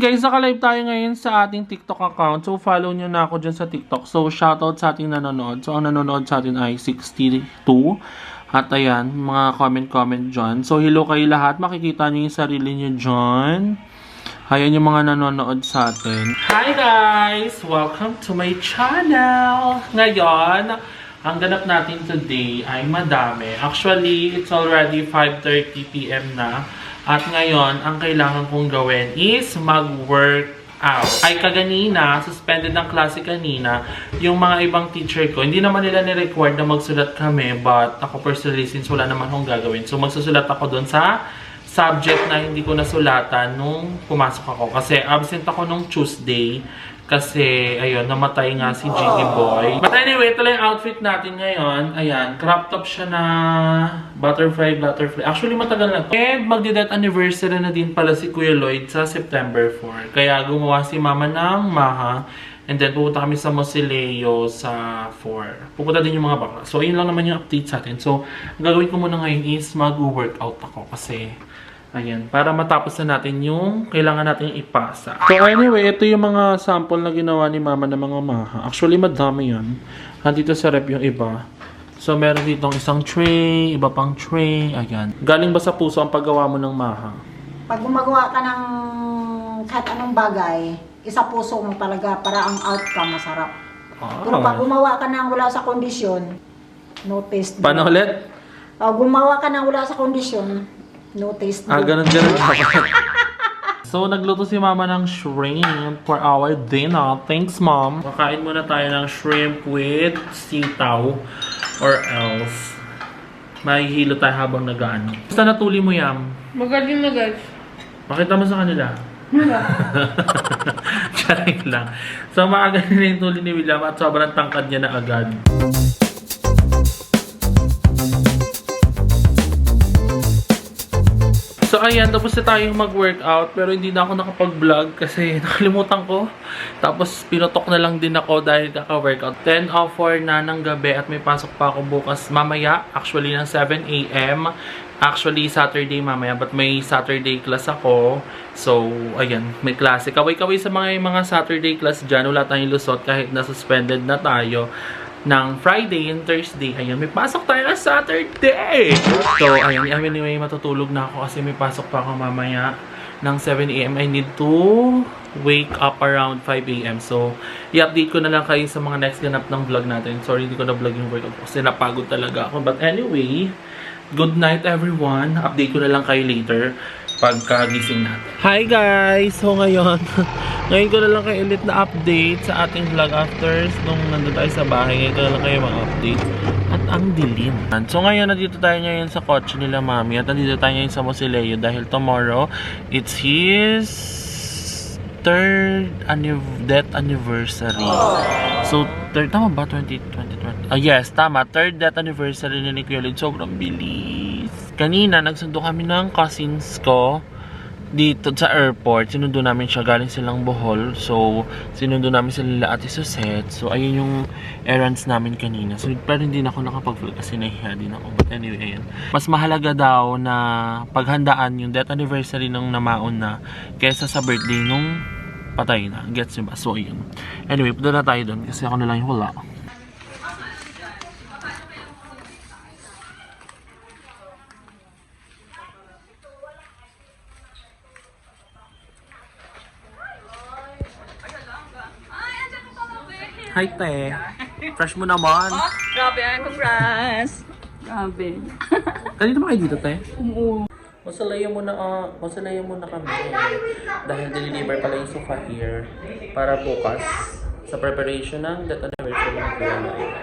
Guys, naka-live tayo ngayon sa ating TikTok account. So, follow nyo na ako dyan sa TikTok. So, shoutout sa ating nanonood. So, ang nanonood sa atin ay 62. At ayan, mga comment dyan. So, hello kayo lahat. Makikita nyo yung sarili nyo dyan. Ayan yung mga nanonood sa atin. Hi guys! Welcome to my channel! Ngayon, ang ganap natin today ay madami. Actually, it's already 5:30 PM na. At ngayon, ang kailangan kong gawin is mag-workout. Ay kaganina, suspended ng klase kanina, yung mga ibang teacher ko, hindi naman nila ni-required na magsulat kami, but ako personally, since wala naman akong gagawin, so magsusulat ako doon sa subject na hindi ko nasulatan nung pumasok ako. Kasi absent ako nung Tuesday. Kasi, ayun, namatay nga si Jiggy Boy. But anyway, ito lang yung outfit natin ngayon. Ayan, crop top siya na butterfly. Actually, matagal na to. And magdi-death anniversary na din pala si Kuya Lloyd sa September 4. Kaya gumawa si Mama ng maha. And then, pupunta kami sa Mosileo sa 4. Pupunta din yung mga bakla. So, ayun lang naman yung update sa atin. So, ang gagawin ko muna ngayon is mag-workout ako. Kasi, ayan, para matapos na natin yung kailangan natin ipasa. So anyway, ito yung mga sample na ginawa ni Mama ng mga maha. Actually, madami yan. Nandito sa rep yung iba. So meron ditong isang tray, iba pang tray. Ayan. Galing ba sa puso ang paggawa mo ng maha? Pag gumagawa ka ng kahit anong bagay, isa puso mo talaga para ang outcome masarap. Pero pag gumawa ka ng wala sa kondisyon, no taste. Paano ulit? Pag gumawa ka ng wala sa kondisyon, no taste. Ganun. So, nagluto si Mama ng shrimp for our dinner. Thanks, Mom. Makain muna tayo ng shrimp with sitaw or else. Mahihilo tayo habang nag-ano. Basta natuli mo, Yam. Magaling na guys. Pakita mo sa kanila. Charing lang. So, maaga nila yung tuli ni William at sobrang tangkad niya na agad. So ayan, tapos na tayong mag-workout pero hindi na ako nakapag-vlog kasi nakalimutan ko. Tapos pinutok na lang din ako dahil kaka-workout. 10:04 na ng gabi at may pasok pa ako bukas mamaya. Actually ng 7 AM. Actually Saturday mamaya but may Saturday class ako. So ayan, may klase. Kaway-kaway sa mga Saturday class dyan. Wala tayong lusot kahit na-suspended na tayo. Ng Friday and Thursday. Ayan, may pasok tayo na Saturday! So, ayan, anyway, matutulog na ako kasi may pasok pa ako mamaya ng 7 AM. I need to wake up around 5 AM. So, i-update ko na lang kayo sa mga next ganap ng vlog natin. Sorry, hindi ko na vlog yung workout kasi napagod talaga ako. But anyway, good night everyone. Update ko na lang kayo later pagkagising natin. Hi guys! So ngayon ko na lang kayo ulit na update sa ating vlog after nung nandun tayo sa bahay. Ngayon ko na lang kayo mag-update. At ang dilim. So ngayon, nandito tayo ngayon sa kotse nila Mami. At nandito tayo ngayon sa Mosileo dahil tomorrow, it's his third death anniversary. So, tama ba? 2020? Yes, tama. Third death anniversary ni Kuya Lloyd. Sobrang bilis. Kanina, nagsundo kami ng cousins ko dito sa airport. Sinundo namin siya. Galing silang Bohol. So, sinundo namin sila Ate Susette. So, ayun yung errands namin kanina. So, pero hindi na ako nakapag-vlog kasi nahihiya din ako. But anyway, ayun. Mas mahalaga daw na paghandaan yung death anniversary ng namaon na kaysa sa birthday nung patay na. Gets nyo ba? So, ayun. Anyway, punta na tayo doon kasi ako na lang yung wala. Hi, te. Fresh mo naman. Oh, grabe. Congrats. Grabe. Kanina ba kayo dito, te? Masalayo muna kami. Dahil deliver pala yung sofa here para bukas sa preparation ng death anniversary ng Kuya Lloyd.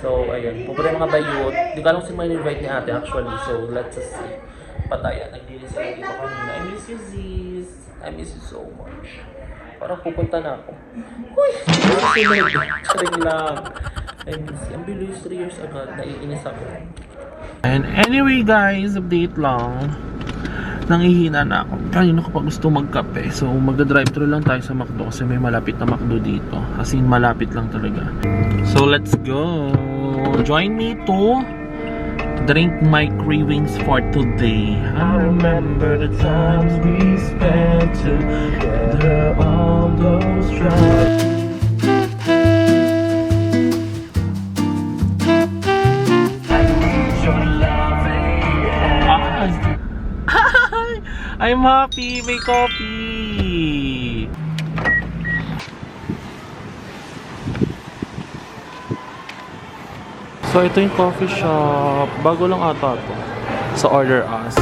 So, ayun. Pupunta mga bayot. Di ko alam kung sino invite ni ate actually. So, let's just see. Pataya. Naglinis sila dito kanina. I miss you, Ziz. I miss you so much. Parang pupunta na ako. Uy! Charing lang. I miss you. Ang bilis 3 years agad. Naiinis ako. And anyway guys, update lang. Nangihina na ako. Kanina ko pa gusto magkape. So magda-drive-thru lang tayo sa McDo kasi may malapit na McDo dito. As in malapit lang talaga. So let's go. Join me to Drink my cravings for today. I remember the times we spent together, all those tries. I'm happy, may coffee. So ito yung coffee shop. Bago lang ata to. Sa Order Us.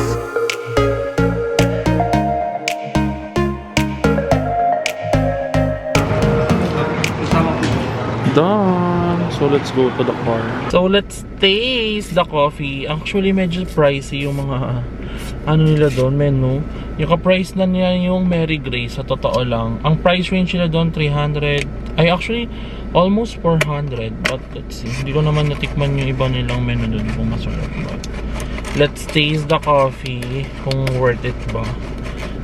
Done. So let's go to the car. So let's taste the coffee. Actually medyo pricey yung mga ano nila doon, menu. Yung ka-price na niya yung Mary Grace, sa totoo lang. Ang price range nila doon, 300. Ay, actually, almost 400. But let's see. Hindi ko naman natikman yung iba nilang menu doon kung masarap ba. Let's taste the coffee kung worth it ba.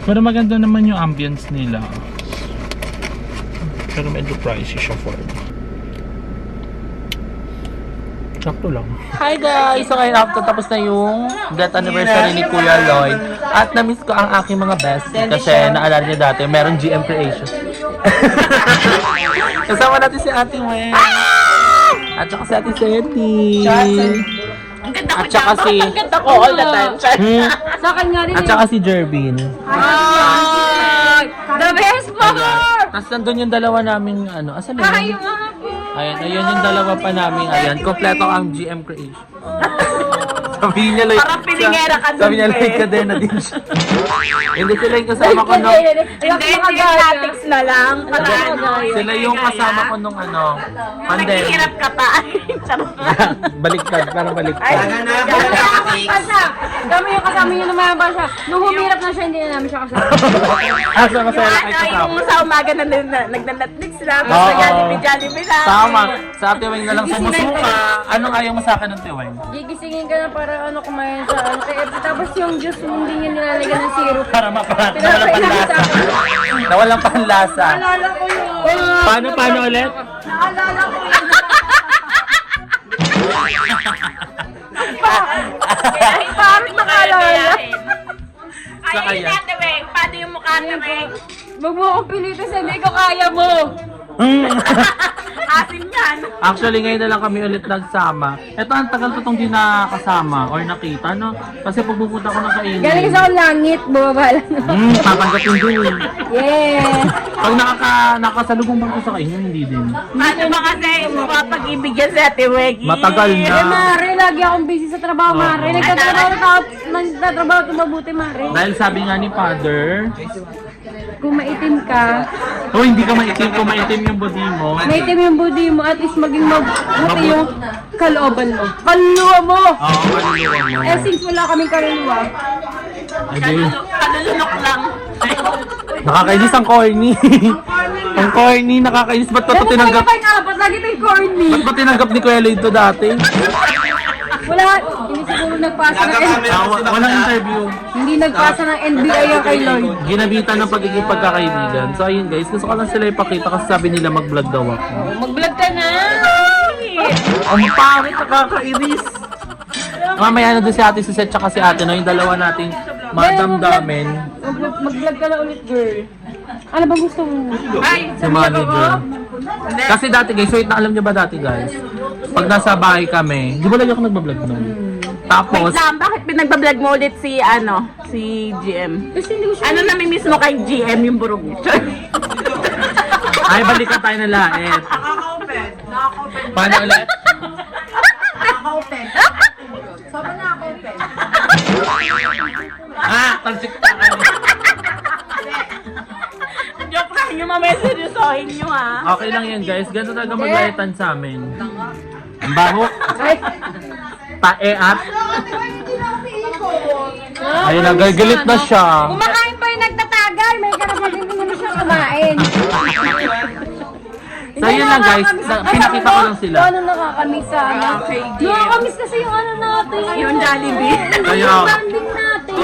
Pero maganda naman yung ambience nila. Pero medyo pricey siya for me. Sakto lang. Hi guys! So ngayon after tapos na yung death anniversary ni Kuya Lloyd. At na-miss ko ang aking mga bestie kasi naalala niya dati meron GM Creations. Kasama natin si Ate Wen. At saka si Ate Seti. At saka si... Ang ganda ko all the time. Sa akin nga rin. At saka si Jervin. The best part! Tapos nandun yung dalawa namin ano. Asan na yun? Ayan, ayun yung dalawa pa namin. Ayan, kompleto ang GM Creation. Sabi niya, like, Parang pilingera ka sabi niya, like, kadena din siya. Hindi sila yung kasama ko nung... Hindi, latex na lang. Sila yung kasama ko nung ano, pandemic. Naghihirap ka pa. Charot lang. Baliktad, parang baliktad. Kami yung kasama yun naman ba siya. Nung humirap na siya, hindi na namin siya kasama. Asa masaya kayo kasama. Yung sa umaga na nagna-Netflix lang. Oo. Sa Jollibee lang. Tama, sa Ate Weng na lang sumusuka. Ano nga yung masaka ng Ate Weng? Gigisingin ka na para ano kumain sa ano KFC. Tapos yung juice hindi niya nilalagyan ng syrup. Para maparat, na walang panlasa. Na walang panlasa. Naalala ko yun. Paano ulit? Naalala ko yun. Bakit nakaalala? Sa kaya? Paano yung mukha ni Weng? Huwag mo akong pilitin sa hindi ko kaya mo. Asim yan. Actually, ngayon na lang kami ulit nagsama. Ito, ang tagal ko itong di nakasama or nakita, no? Kasi pag pupunta ko ng kainin. Galing sa langit, bumaba lang. Papanggapin din. Yeah. Pag nakasalubong ba ko sa kainin, hindi din. Ano ba kasi mapag-ibigyan sa Ate Weng? Matagal na. Mare, lagi akong busy sa trabaho, Mare. Nagtatrabaho ito mabuti, Mare. Dahil sabi nga ni Father, Kung maitim ka, oh, hindi ka maitim. Kung maitim yung body mo, maitim yung body mo, at least maging mabuti yung kalooban mo. Kaluluwa mo! oo, maluluwa mo. Eh, since wala kaming kaluluwa, Kalulunok lang. Nakakainis ang corny. Ang corny, nakakainis. Ba't ba ito tinanggap? tayong apat, lagi tayong corny. Ba't ba tinanggap ni Kuya Lloyd ito dati? Wala, hindi siguro nagpasa ng Walang interview. Hindi nagpasa ng NBI yung kay Lloyd. Ginabitan ng pagiging pagkakaibigan. So ayun guys, gusto ko lang sila ipakita kasi sabi nila mag-vlog daw ako. Mag-vlog ka na! Ang pangit, nakakainis. Mamaya na doon si Ate Suset tsaka si Ate no, yung dalawa nating madamdamin. Mag-vlog ka na ulit, girl. Ano bang gusto mo? Si manager. Kasi dati guys, wait na alam niyo ba dati guys? Pag nasa bahay kami, di ba lagi ako nagbablog nun? Tapos, Bakit pinagbablog mo ulit si GM? Kasi hindi ko siya... Ano namimiss mo kay GM yung burog niya? ay balikan tayo na lait. Paano ulit? Naka-open. Sabi na open. Talsik pa kayo. Joke lang yung mamaya seryosohin nyo ha. Okay lang yan guys, ganito talaga maglaitan sa amin. Ang baho. Ay! Pae-at. Ayun na, galit na siya. Kumakain pa yung nagtatagal! May karapatan din naman siya kumain. So yun lang guys, pinakita ko lang sila. Ano nakakamiss sa ano? Nakakamiss kasi yung ano natin. Yung Jollibee. Kaya, Yung banding natin.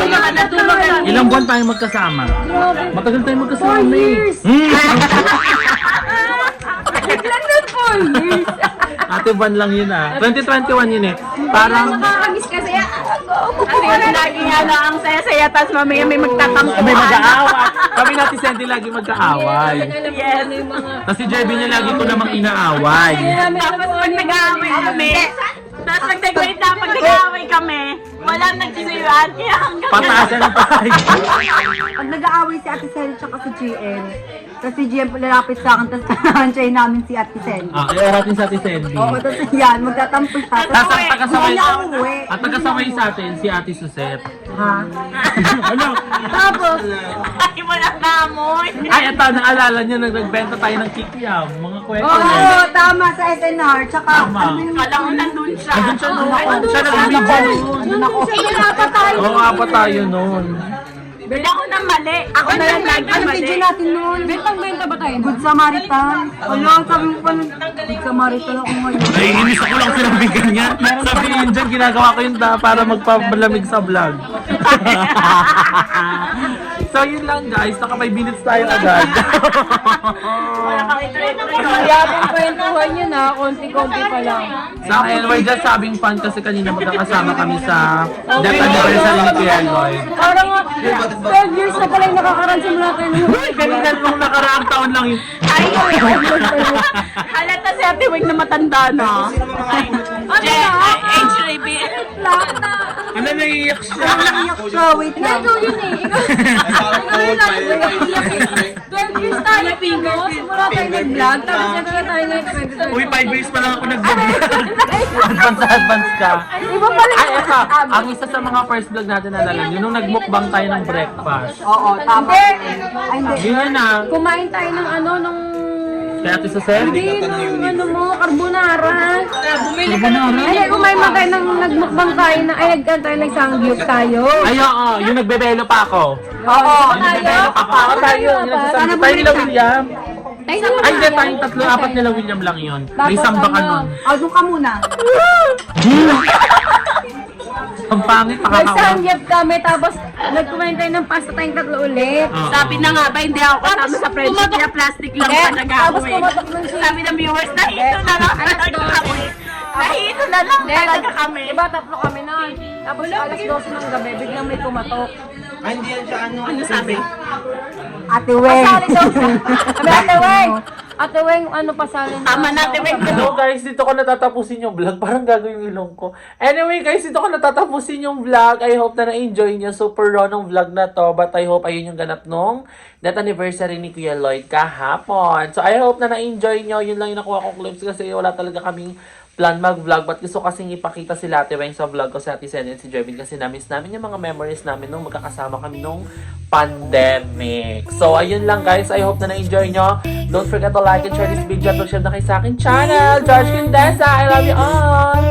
Tulog ka. ilang buwan tayo magkasama? Grabe. Matagal tayo 4 magkasama eh. years. Biglang nun 4 years. Ate buwan lang yun ah. 2021 yun eh. Parang, Nakakamiss kasi Kami lagi ang saya-saya, tapos mamaya may magtatampuhan. May mag-aaway. Kami natin Sandy lagi magkaaway. Yes. Tapos si Jerby niya lagi ko namang inaaway. Tapos pag nag-aaway kami, tapos pag nag-aaway kami, walang nagsinuyuan. Kaya hanggang Patasan ng patay. Pag nag-aaway si Ate Sel tsaka si GM, tapos si GM lalapit sa akin, tapos kanahansyahin namin si Ate Sel. Kaya natin sa atin Sandy. Oo, tapos yan, magtatampo siya. Tapos ang tagasabay, Wala uwi. at tagasabay sa atin si Ate Suset. Ha? Ano? Tapos, ay wala na amoy. Ay, ito, naalala niyo, nagbenta tayo ng kikiam. Mga kwento oo, niya. tama, sa SNR, tsaka, Tama. ano yun? Kala ko nandun siya. Nandun siya noon. Siya nag-video. Oo, apat tayo noon. Bila ko na mali. Ako na lang lagi Ano mali. video natin noon? Bentang-benta ba tayo? Good Samaritan. Wala, sabi mo pa nun, Good Samaritan ako ngayon. Naiinis ako lang sinabi ganyan. Sabihin dyan, ginagawa ko yun para magpapalamig sa vlog. So yun lang guys, naka 5 minutes tayo agad. Wala kang ituloy-tuloy. Yabang kwentuhan yun ha, konti-konti pa lang. Sa akin, we're just having fun kasi kanina magkakasama kami sa death anniversary ni Kuya Lloyd. Parang 12 years na pala yung nakakaraan simula tayo nung Kanina nung nakaraang taon lang yun. Ay, halata si Ate Wig na matanda na. Age reveal. Ano, naiiyak siya? Iyak siya, wait lang. Ikaw yun eh. Ikaw yun lang. 12 years tayo, Pino. Simula tayo nag-vlog. Tapos nagkita tayo ng 2020. Uy, 5 years pa lang ako nag-vlog. Advance ka. Iba pala Ay, eto, ang isa sa mga first vlog natin nalala nyo, nung nagmukbang tayo ng breakfast. Oo, tama. Ay, hindi. Yun yun na. Kumain tayo ng ano, nung... Kaya ito sa Sel? Hindi, nung ano mo, carbonara. Ay, kumain mo tayo ng nagmukbang tayo na, ay, nagsangyup tayo. Ay, oo, yung nagbebelo pa ako. Oo. Yung nagbebelo pa ako. Ako tayo, yung nagsasabi tayo nila William. Ay, hindi, tayong tatlo, apat nila William lang yun. May samba ka nun. Doon ka muna. Ang pangit, pakakawa. Nagsangyup kami, tapos nagkumain tayo ng pasta tayong tatlo ulit. Sabi na nga ba, hindi ako kasama sa friendship niya, plastic lang pa Tapos nag-aaway. pumatok nun si... Sabi ng viewers, nahito na lang talaga kami. Nahito na lang talaga kami. Diba, tatlo kami na. Tapos alas 12 ng gabi, biglang may kumatok. Ano sabi? Ate Weng. Pasali daw siya. Sabi, Ate Weng! Ate Weng, ano pasalin daw Tama siya. natin, Weng. So guys, dito ko natatapusin yung vlog. Parang gagawin yung ilong ko. Anyway guys, dito ko natatapusin yung vlog. I hope na na-enjoy nyo. Super raw ng vlog na to. But I hope ayun yung ganap nung death anniversary ni Kuya Lloyd kahapon. So I hope na na-enjoy nyo. Yun lang yung nakuha kong clips kasi wala talaga kaming plan mag-vlog. But gusto kasing ipakita sila Ate Weng sa vlog ko sa Ate Sen and si Jervin kasi na-miss namin yung mga memories namin nung magkakasama kami nung pandemic. So ayun lang guys. I hope na na-enjoy nyo. Don't forget to like and share this video at mag-share na kayo sa akin channel. George Condesa. I love you all.